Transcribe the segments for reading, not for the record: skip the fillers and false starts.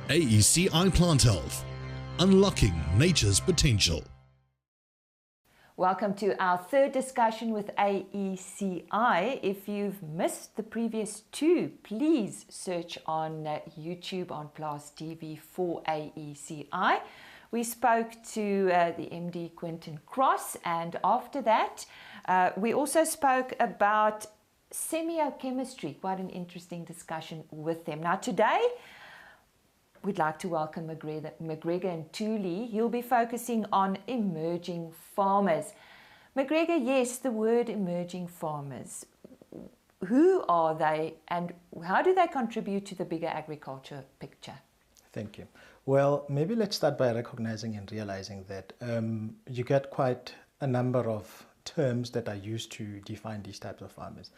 AECI Plant Health, unlocking nature's potential. Welcome to our third discussion with AECI. If you've missed the previous two, please search on YouTube on Plaas TV for AECI. We spoke to the MD Quentin Cross, and after that we also spoke about semiochemistry. Quite an interesting discussion with them. Now today we'd like to welcome Mcgreggor Ntuli. He'll be focusing on emerging farmers. Mcgreggor, yes, the word emerging farmers. Who are they and how do they contribute to the bigger agriculture picture? Thank you. Well, maybe let's start by recognizing and realizing that you get quite a number of terms that are used to define these types of farmers.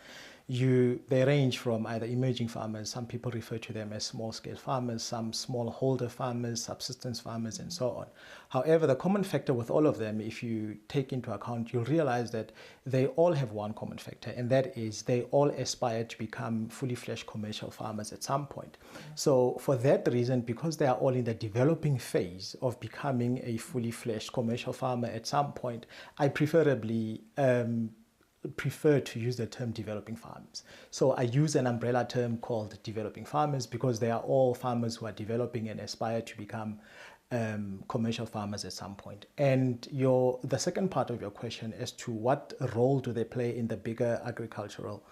They range from either emerging farmers, some people refer to them as small-scale farmers, some smallholder farmers, subsistence farmers, and so on. However, the common factor with all of them, if you take into account, you'll realize that they all have one common factor, and that is they all aspire to become fully fledged commercial farmers at some point. So for that reason, because they are all in the developing phase of becoming a fully fledged commercial farmer at some point, I preferably prefer to use the term developing farmers. So I use an umbrella term called developing farmers because they are all farmers who are developing and aspire to become commercial farmers at some point. And the second part of your question as to what role do they play in the bigger agricultural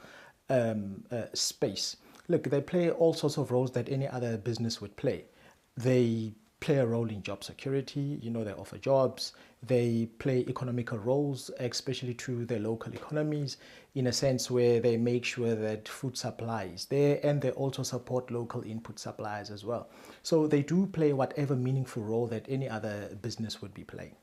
space. Look, they play all sorts of roles that any other business would play. They play a role in job security, they offer jobs. They play economical roles, especially to the local economies, in a sense where they make sure that food supply is there, and they also support local input suppliers as well. So they do play whatever meaningful role that any other business would be playing.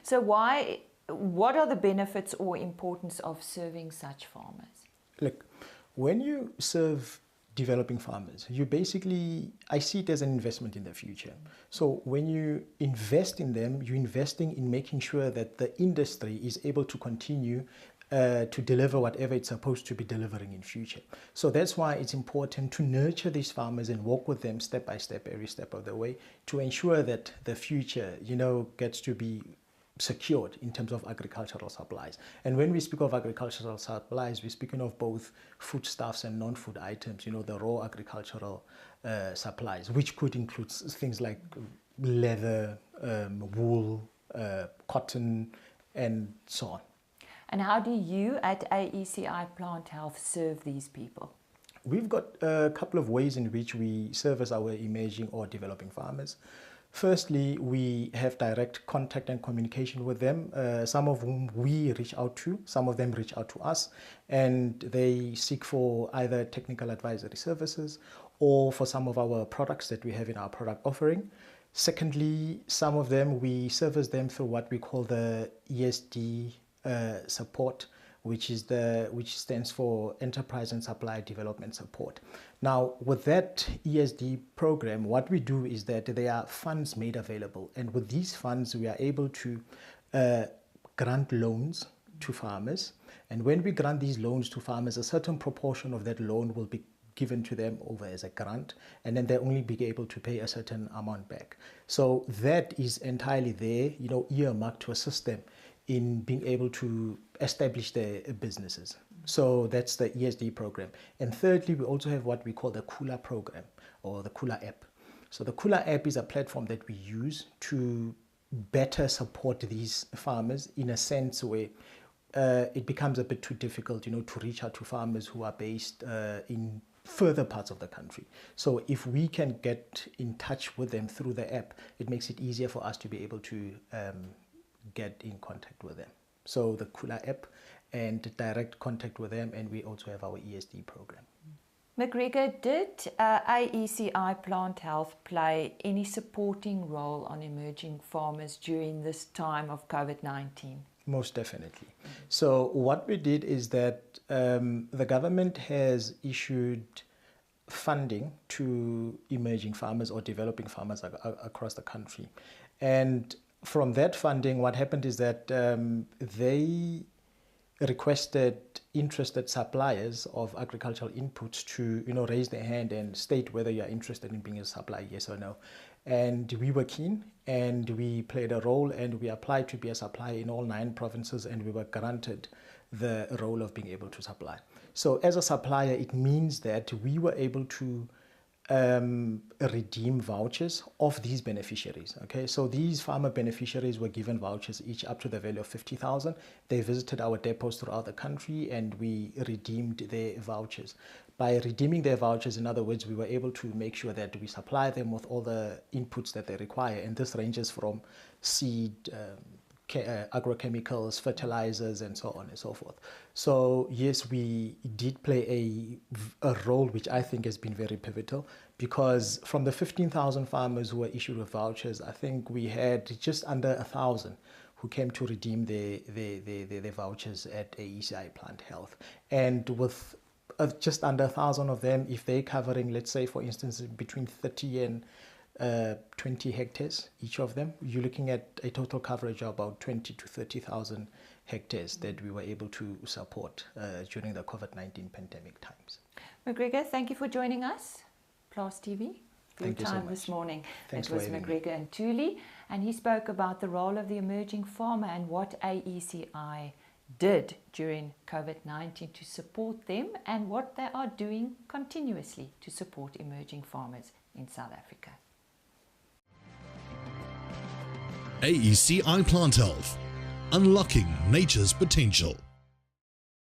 So what are the benefits or importance of serving such farmers? Look, when you serve developing farmers, I see it as an investment in the future. So when you invest in them, you're investing in making sure that the industry is able to continue to deliver whatever it's supposed to be delivering in future. So that's why it's important to nurture these farmers and work with them step by step, every step of the way, to ensure that the future, gets to be secured in terms of agricultural supplies. And when we speak of agricultural supplies, we're speaking of both foodstuffs and non-food items, the raw agricultural supplies, which could include things like leather, wool, cotton, and so on. And how do you at AECI Plant Health serve these people? We've got a couple of ways in which we service our emerging or developing farmers. Firstly, we have direct contact and communication with them, some of whom we reach out to, some of them reach out to us, and they seek for either technical advisory services or for some of our products that we have in our product offering. Secondly, some of them, we service them through what we call the ESD support, which stands for Enterprise and Supply Development Support. Now, with that ESD program, what we do is that there are funds made available, and with these funds, we are able to grant loans to farmers. And when we grant these loans to farmers, a certain proportion of that loan will be given to them over as a grant, and then they'll only be able to pay a certain amount back. So that is entirely there, earmarked to assist them in being able to establish their businesses. So that's the ESD program. And thirdly, we also have what we call the Kula program or the Kula app. So the Kula app is a platform that we use to better support these farmers in a sense where it becomes a bit too difficult, to reach out to farmers who are based in further parts of the country. So if we can get in touch with them through the app, it makes it easier for us to be able to get in contact with them. So the Kula app and direct contact with them, and we also have our ESD program. Mcgreggor, did AECI Plant Health play any supporting role on emerging farmers during this time of COVID-19? Most definitely. So what we did is that the government has issued funding to emerging farmers or developing farmers across the country. And from that funding, what happened is that they requested interested suppliers of agricultural inputs to, raise their hand and state whether you are interested in being a supplier, yes or no. And we were keen, and we played a role, and we applied to be a supplier in all 9 provinces, and we were granted the role of being able to supply. So as a supplier, it means that we were able to redeem vouchers of these beneficiaries. Okay, so these farmer beneficiaries were given vouchers each up to the value of 50,000. They visited our depots throughout the country, and we redeemed their vouchers. By redeeming their vouchers, in other words, we were able to make sure that we supply them with all the inputs that they require, and this ranges from seed, agrochemicals, fertilizers, and so on and so forth. So yes, we did play a role which I think has been very pivotal, because from the 15,000 farmers who were issued with vouchers, I think we had just under 1,000 who came to redeem their vouchers at AECI Plant Health. And with just under 1,000 of them, if they're covering, let's say, for instance, between 30 and 20 hectares each of them, you're looking at a total coverage of about 20 to 30,000 hectares that we were able to support during the COVID-19 pandemic times. Mcgreggor, thank you for joining us, Plaas TV, for your time this morning. Thanks it was Mcgreggor Ntuli, and he spoke about the role of the emerging farmer and what AECI did during COVID-19 to support them, and what they are doing continuously to support emerging farmers in South Africa. AECI Plant Health, unlocking nature's potential.